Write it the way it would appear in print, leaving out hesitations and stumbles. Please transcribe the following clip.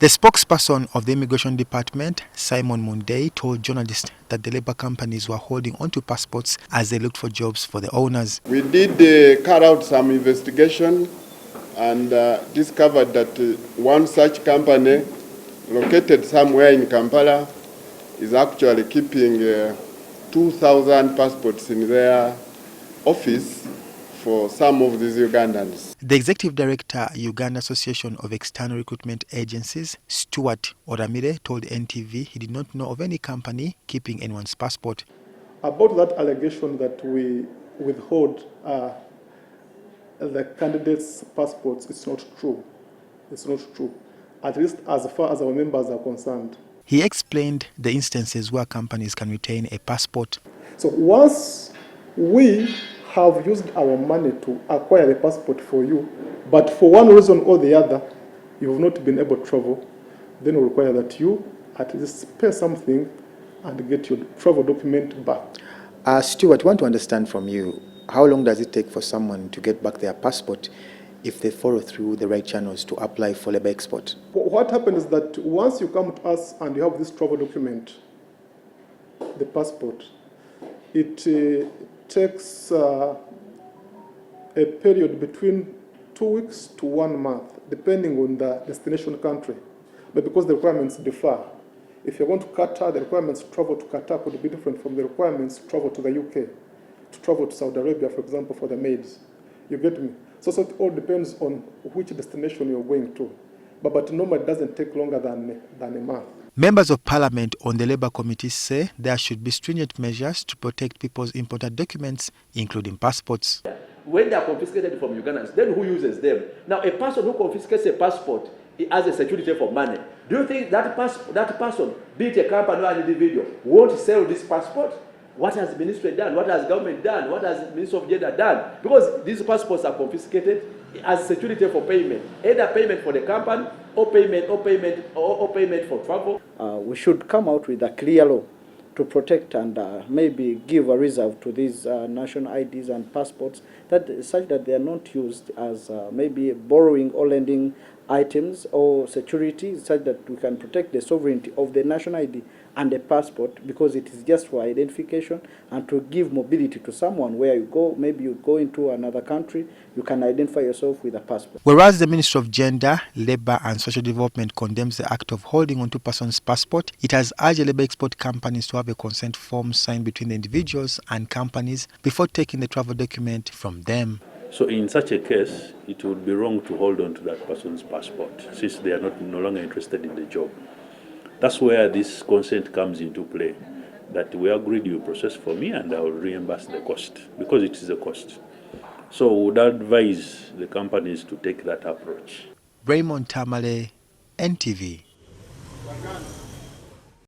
The spokesperson of the Immigration Department, Simon Munday, told journalists that the labour companies were holding onto passports as they looked for jobs for the owners. We did carry out some investigation and discovered that one such company located somewhere in Kampala is actually keeping 2,000 passports in their office for some of these Ugandans. The Executive Director, Uganda Association of External Recruitment Agencies, Stuart Oramire, told NTV he did not know of any company keeping anyone's passport. About that allegation that we withhold the candidates' passports, it's not true. It's not true, at least as far as our members are concerned. He explained the instances where companies can retain a passport. So once we have used our money to acquire a passport for you, but for one reason or the other, you have not been able to travel, then we require that you at least pay something and get your travel document back. Stuart, I want to understand from you, how long does it take for someone to get back their passport if they follow through the right channels to apply for labour export? What happens is that once you come to us and you have this travel document, the passport, it takes a period between 2 weeks to 1 month, depending on the destination country. But because the requirements differ, if you're going to Qatar, the requirements to travel to Qatar could be different from the requirements to travel to the UK, to travel to Saudi Arabia, for example, for the maids. You get me? So it all depends on which destination you're going to. But normally it doesn't take longer than a month. Members of Parliament on the Labour Committee say there should be stringent measures to protect people's important documents, including passports. When they are confiscated from Ugandans, then who uses them? Now, a person who confiscates a passport has a security for money. Do you think that person, be it a company or an individual, won't sell this passport? What has the ministry done? What has government done? What has the Ministry of Gender done? Because these passports are confiscated as security for payment, either payment for the company or payment for travel. We should come out with a clear law to protect and maybe give a reserve to these national IDs and passports such that they are not used as maybe borrowing or lending items or security, such that we can protect the sovereignty of the national ID and the passport, because it is just for identification and to give mobility to someone where you go. Maybe you go into another country, you can identify yourself with a passport. Whereas the Ministry of Gender, Labour and Social Development condemns the act of holding onto person's passport, it has urged labour export companies to have a consent form signed between the individuals and companies before taking the travel document from them. So in such a case, it would be wrong to hold on to that person's passport since they are no longer interested in the job. That's where this consent comes into play, that we agreed you process for me and I will reimburse the cost, because it is a cost. So we would advise the companies to take that approach. Raymond Tamale, NTV.